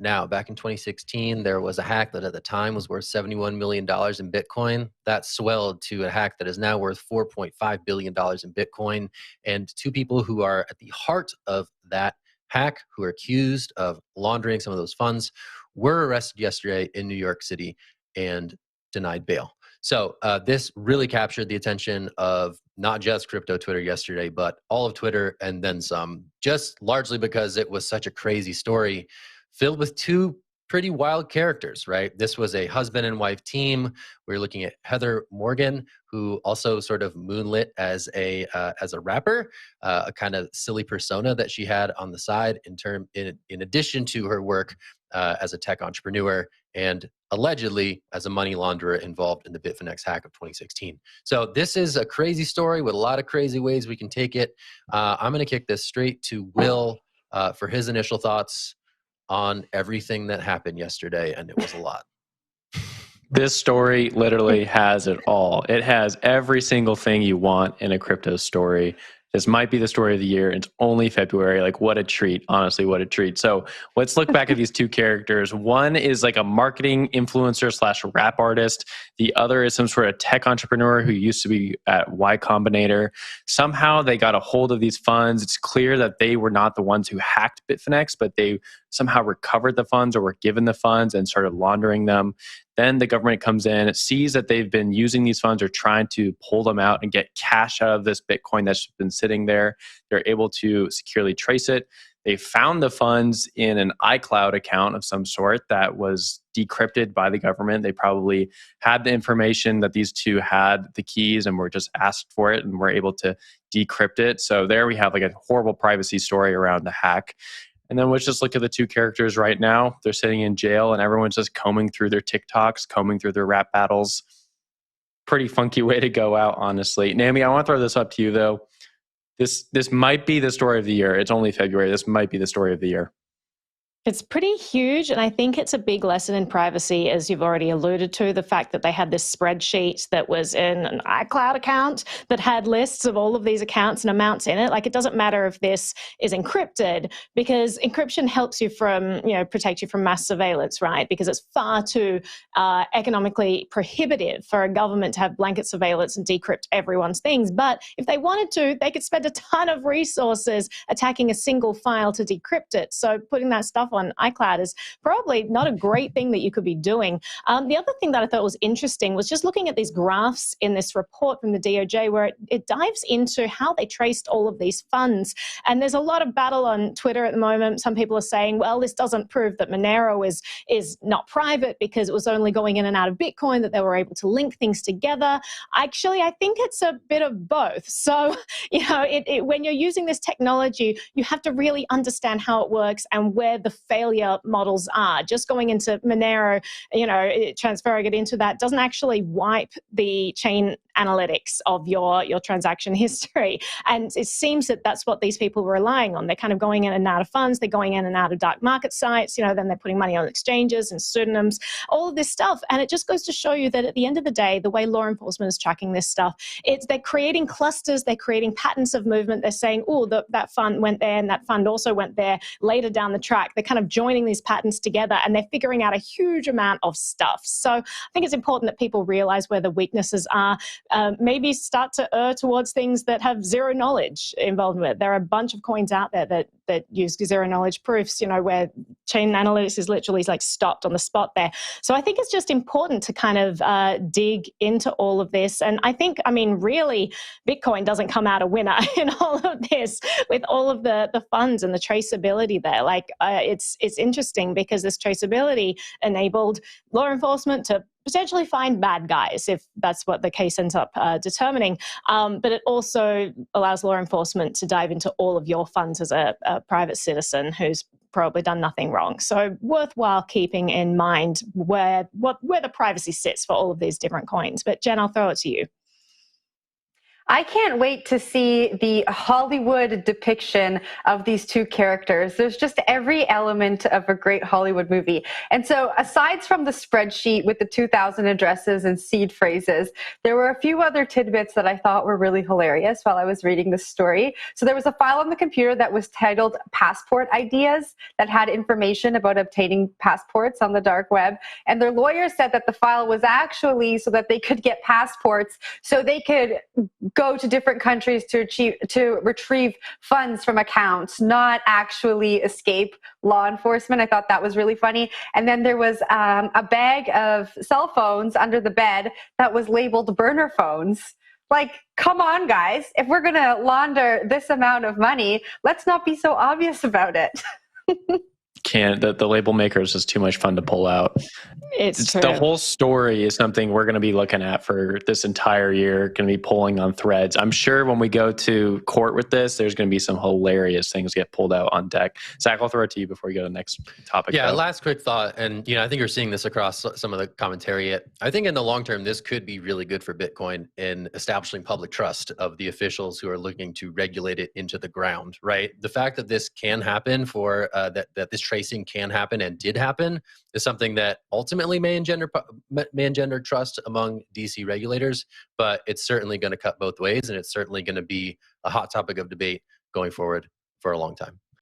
now. Back in 2016, there was a hack that at the time was worth $71 million in Bitcoin. That swelled to a hack that is now worth $4.5 billion in Bitcoin. And two people who are at the heart of that hack, who are accused of laundering some of those funds, were arrested yesterday in New York City and denied bail. So this really captured the attention of not just crypto Twitter yesterday, but all of Twitter and then some, just largely because it was such a crazy story filled with two pretty wild characters, right? This was a husband and wife team. We were looking at Heather Morgan, who also sort of moonlit as a rapper, a kind of silly persona that she had on the side in addition to her work as a tech entrepreneur and allegedly as a money launderer involved in the Bitfinex hack of 2016. So this is a crazy story with a lot of crazy ways we can take it. I'm going to kick this straight to Will for his initial thoughts on everything that happened yesterday, and it was a lot. This story literally has it all. It has every single thing you want in a crypto story. This might be the story of the year. It's only February. Like, what a treat. Honestly, what a treat. So let's look back at these two characters. One is like a marketing influencer / rap artist. The other is some sort of tech entrepreneur who used to be at Y Combinator. Somehow they got a hold of these funds. It's clear that they were not the ones who hacked Bitfinex, but they somehow recovered the funds or were given the funds and started laundering them. Then the government comes in, sees that they've been using these funds or trying to pull them out and get cash out of this Bitcoin that's been sitting there. They're able to securely trace it. They found the funds in an iCloud account of some sort that was decrypted by the government. They probably had the information that these two had the keys and were just asked for it and were able to decrypt it. So there we have like a horrible privacy story around the hack. And then let's just look at the two characters right now. They're sitting in jail and everyone's just combing through their TikToks, combing through their rap battles. Pretty funky way to go out, honestly. Naomi, I want to throw this up to you, though. This might be the story of the year. It's only February. This might be the story of the year. It's pretty huge, and I think it's a big lesson in privacy, as you've already alluded to, the fact that they had this spreadsheet that was in an iCloud account that had lists of all of these accounts and amounts in it. Like, it doesn't matter if this is encrypted, because encryption helps you from, protect you from mass surveillance, right? Because it's far too economically prohibitive for a government to have blanket surveillance and decrypt everyone's things. But if they wanted to, they could spend a ton of resources attacking a single file to decrypt it. So putting that stuff on iCloud is probably not a great thing that you could be doing. The other thing that I thought was interesting was just looking at these graphs in this report from the DOJ, where it dives into how they traced all of these funds. And there's a lot of battle on Twitter at the moment. Some people are saying, well, this doesn't prove that Monero is not private because it was only going in and out of Bitcoin, that they were able to link things together. Actually, I think it's a bit of both. So, when you're using this technology, you have to really understand how it works and where the failure models are. Just going into Monero, transferring it into that doesn't actually wipe the chain analytics of your transaction history. And it seems that that's what these people were relying on. They're kind of going in and out of funds. They're going in and out of dark market sites. Then they're putting money on exchanges and pseudonyms, all of this stuff. And it just goes to show you that at the end of the day, the way law enforcement is tracking this stuff, they're creating clusters. They're creating patterns of movement. They're saying, oh, that fund went there and that fund also went there later down the track. They're kind of joining these patterns together and they're figuring out a huge amount of stuff. So I think it's important that people realize where the weaknesses are. Maybe start to err towards things that have zero knowledge involved with it. There are a bunch of coins out there that use zero knowledge proofs, where chain analytics is literally like stopped on the spot there. So I think it's just important to kind of dig into all of this. And I think, really, Bitcoin doesn't come out a winner in all of this with all of the funds and the traceability there. Like, it's interesting because this traceability enabled law enforcement to potentially find bad guys, if that's what the case ends up determining. But it also allows law enforcement to dive into all of your funds as a private citizen who's probably done nothing wrong. So worthwhile keeping in mind where the privacy sits for all of these different coins. But Jen, I'll throw it to you. I can't wait to see the Hollywood depiction of these two characters. There's just every element of a great Hollywood movie. And so aside from the spreadsheet with the 2,000 addresses and seed phrases, there were a few other tidbits that I thought were really hilarious while I was reading this story. So there was a file on the computer that was titled Passport Ideas that had information about obtaining passports on the dark web. And their lawyer said that the file was actually so that they could get passports so they could go to different countries to retrieve funds from accounts, not actually escape law enforcement. I thought that was really funny. And then there was a bag of cell phones under the bed that was labeled burner phones. Like, come on, guys. If we're going to launder this amount of money, let's not be so obvious about it. The label makers is too much fun to pull out. It's true. The whole story is something we're going to be looking at for this entire year, going to be pulling on threads. I'm sure when we go to court with this, there's going to be some hilarious things get pulled out on deck. Zach, I'll throw it to you before we go to the next topic. Yeah, last quick thought. And, I think you're seeing this across some of the commentary. I think in the long term, this could be really good for Bitcoin in establishing public trust of the officials who are looking to regulate it into the ground, right? The fact that this can happen that this tracing can happen and did happen is something that ultimately may engender trust among DC regulators, but it's certainly going to cut both ways, and it's certainly going to be a hot topic of debate going forward for a long time.